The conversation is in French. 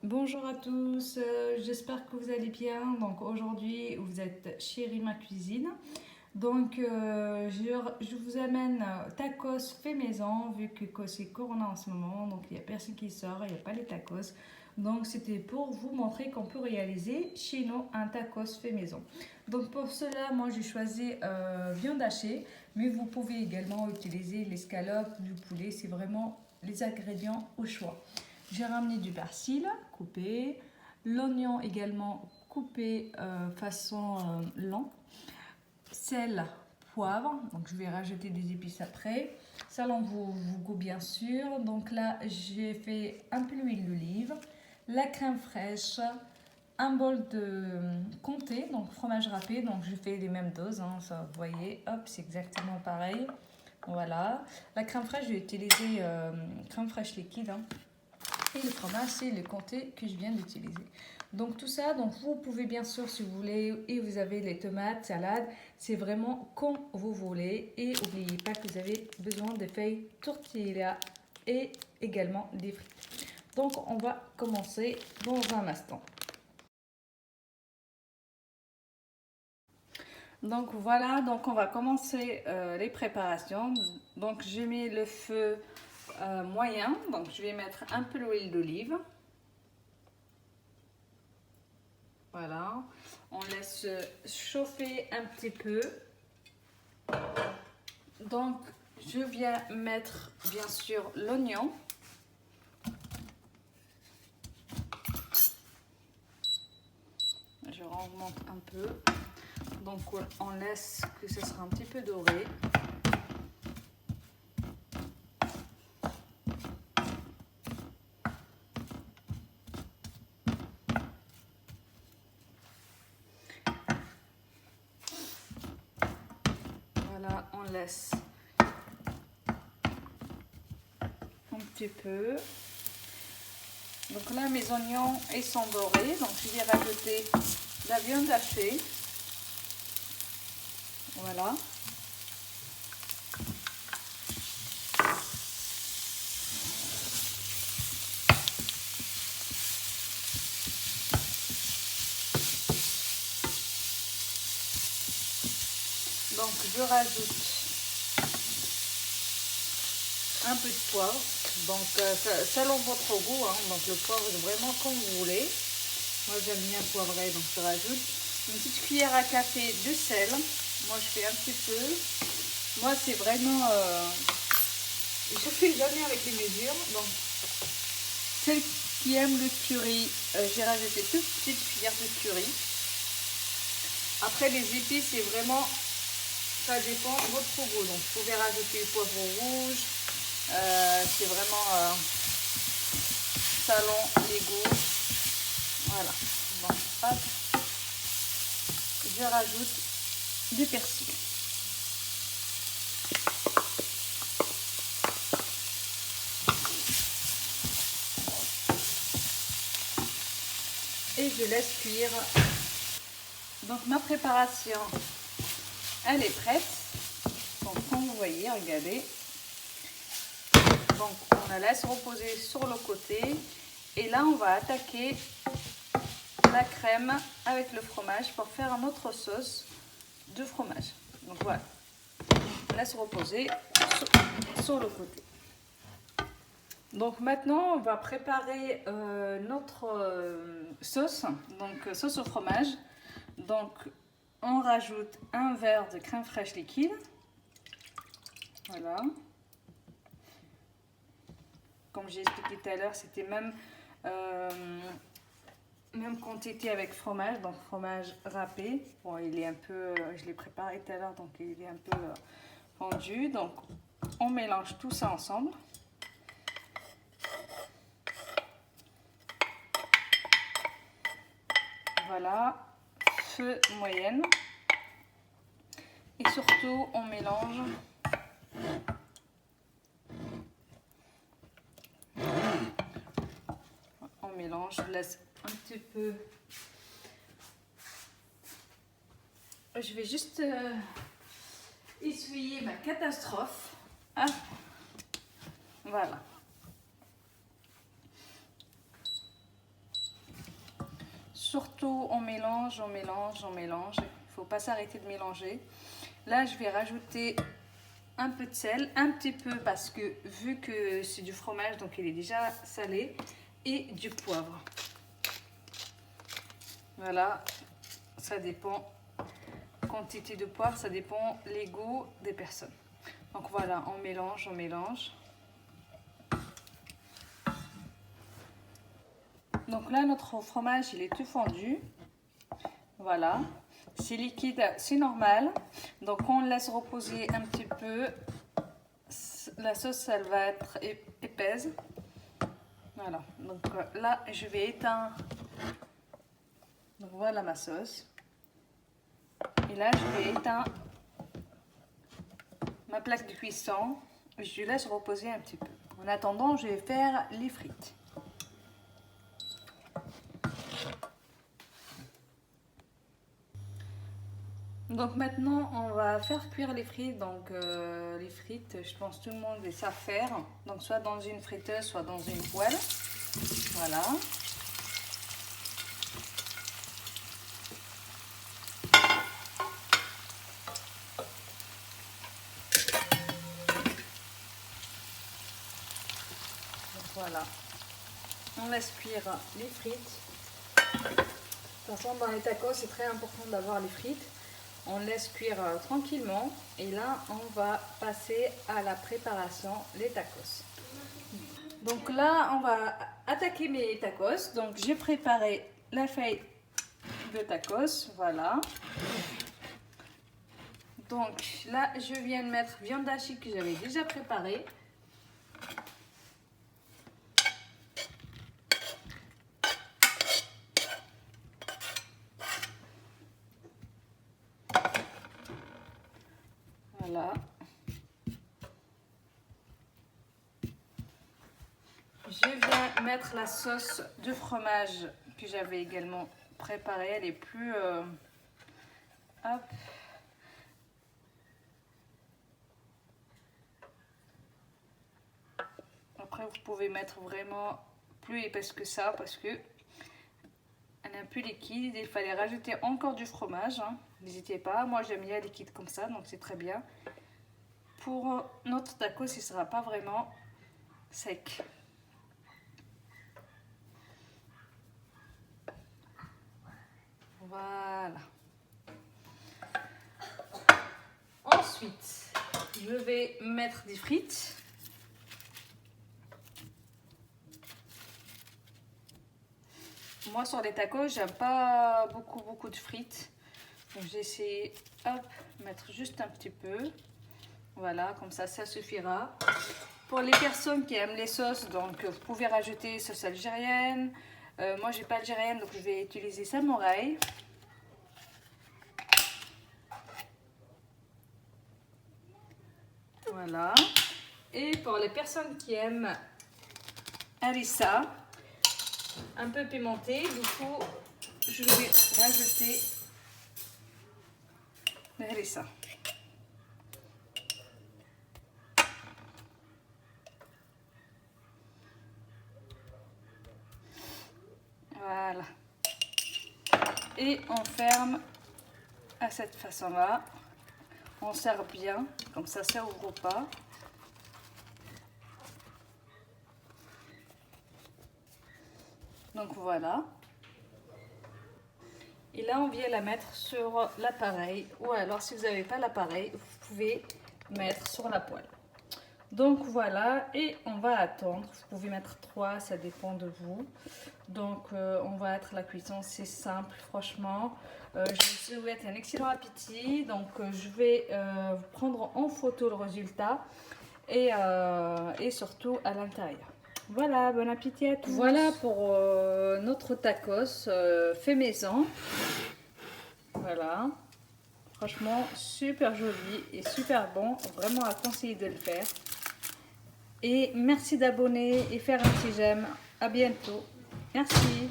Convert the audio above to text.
Bonjour à tous, j'espère que vous allez bien. Donc aujourd'hui, vous êtes chez Rima Cuisine. Donc je vous amène tacos fait maison, vu que c'est Corona en ce moment, donc il n'y a personne qui sort, il n'y a pas les tacos. Donc c'était pour vous montrer qu'on peut réaliser chez nous un tacos fait maison. Donc pour cela, moi j'ai choisi viande hachée, mais vous pouvez également utiliser l'escalope, du poulet, c'est vraiment les ingrédients au choix. J'ai ramené du persil coupé, l'oignon également coupé façon long, sel, poivre, donc je vais rajouter des épices après, selon vos goûts bien sûr. Donc là j'ai fait un peu l'huile d'olive, la crème fraîche, un bol de comté, donc fromage râpé, donc je fais les mêmes doses, hein, ça vous voyez, hop, c'est exactement pareil. Voilà, la crème fraîche, j'ai utilisé crème fraîche liquide, hein. Et le fromage, c'est le comté que je viens d'utiliser. Donc tout ça, donc vous pouvez bien sûr si vous voulez, et vous avez les tomates, salade, c'est vraiment comme vous voulez. Et n'oubliez pas que vous avez besoin de feuilles tortilla et également des frites. Donc on va commencer dans un instant. Donc voilà, donc on va commencer les préparations. Donc j'ai mis le feu moyen, donc je vais mettre un peu l'huile d'olive. Voilà, on laisse chauffer un petit peu. Donc, je viens mettre bien sûr l'oignon. Je remonte un peu. Donc, on laisse que ce sera un petit peu doré. Voilà, on laisse un petit peu. Donc là, mes oignons ils sont dorés. Donc, je vais rajouter la viande hachée. Voilà. Donc, je rajoute un peu de poivre. Donc, selon votre goût, hein. Donc, le poivre, vraiment comme vous voulez. Moi, j'aime bien poivrer, donc je rajoute une petite cuillère à café de sel. Moi, je fais un petit peu. Moi, c'est vraiment... je fais jamais avec les mesures. Donc, celle qui aime le curry, j'ai rajouté toute petite cuillère de curry. Après, les épices, c'est vraiment... Ça dépend de votre goût. Donc, vous pouvez rajouter le poivre rouge. C'est vraiment selon les goûts. Voilà. Donc, hop. Je rajoute du persil. Et je laisse cuire. Donc ma préparation, elle est prête. Donc comme vous voyez, regardez. Donc on la laisse reposer sur le côté. Et là on va attaquer la crème avec le fromage pour faire une autre sauce de fromage. Donc voilà, on laisse reposer sur le côté. Donc maintenant on va préparer notre sauce, donc sauce au fromage. Donc on rajoute un verre de crème fraîche liquide. Voilà. Comme j'ai expliqué tout à l'heure, c'était même quantité avec fromage, donc fromage râpé. Bon, il est un peu, je l'ai préparé tout à l'heure, donc il est un peu fondu. Donc on mélange tout ça ensemble. Voilà, feu moyenne. Et surtout, on mélange. On mélange, je laisse un petit peu. Je vais juste essuyer ma catastrophe. Ah, voilà. surtout on mélange, on mélange, on mélange. Il ne faut pas s'arrêter de mélanger. Là, je vais rajouter un peu de sel, un petit peu parce que vu que c'est du fromage, donc il est déjà salé, et du poivre. Voilà, ça dépend. Quantité de poivre, ça dépend les goûts des personnes. Donc voilà, on mélange, on mélange. Donc là, notre fromage, il est tout fondu. Voilà, c'est liquide, c'est normal. Donc on le laisse reposer un petit peu. La sauce, elle va être épaisse. Voilà, donc là, je vais éteindre. Donc voilà ma sauce. Et là, je vais éteindre ma plaque de cuisson. Je laisse reposer un petit peu. En attendant, je vais faire les frites. Donc maintenant, on va faire cuire les frites. Donc les frites, je pense que tout le monde les sait faire. Donc soit dans une friteuse, soit dans une poêle. Voilà. Voilà, on laisse cuire les frites. De toute façon, dans les tacos, c'est très important d'avoir les frites. On laisse cuire tranquillement. Et là, on va passer à la préparation des tacos. Donc là, on va attaquer mes tacos. Donc j'ai préparé la feuille de tacos. Voilà. Donc là, je viens de mettre viande hachée que j'avais déjà préparée. Voilà. Je viens mettre la sauce de fromage que j'avais également préparée. Elle est plus... hop. Après, vous pouvez mettre vraiment plus épaisse que ça parce que elle est un peu liquide. Il fallait rajouter encore du fromage. Hein. N'hésitez pas. Moi, j'aime bien liquide comme ça, donc c'est très bien. Pour notre tacos, il ne sera pas vraiment sec. Voilà. Ensuite, je vais mettre des frites. Moi, sur les tacos, j'aime pas beaucoup de frites. Donc, j'ai essayé, hop, mettre juste un petit peu. Voilà, comme ça suffira. Pour les personnes qui aiment les sauces, donc vous pouvez rajouter sauce algérienne. Moi, j'ai pas algérienne, donc je vais utiliser samouraï. Voilà. Et pour les personnes qui aiment harissa, un peu pimenté, du coup, je vais rajouter le harissa. Voilà. Et on ferme à cette façon-là. On serre bien, comme ça ouvre pas. Donc voilà. Et là, on vient la mettre sur l'appareil. Ou alors, si vous n'avez pas l'appareil, vous pouvez mettre sur la poêle. Donc voilà, et on va attendre. Vous pouvez mettre 3, ça dépend de vous. Donc on va être la cuisson, c'est simple, franchement. Je vous souhaite un excellent appétit. Donc je vais vous prendre en photo le résultat et surtout à l'intérieur. Voilà, bon appétit à tous. Voilà pour notre tacos fait maison. Voilà. Franchement, super joli et super bon. Vraiment à conseiller de le faire. Et merci d'abonner et faire un petit j'aime. À bientôt. Merci.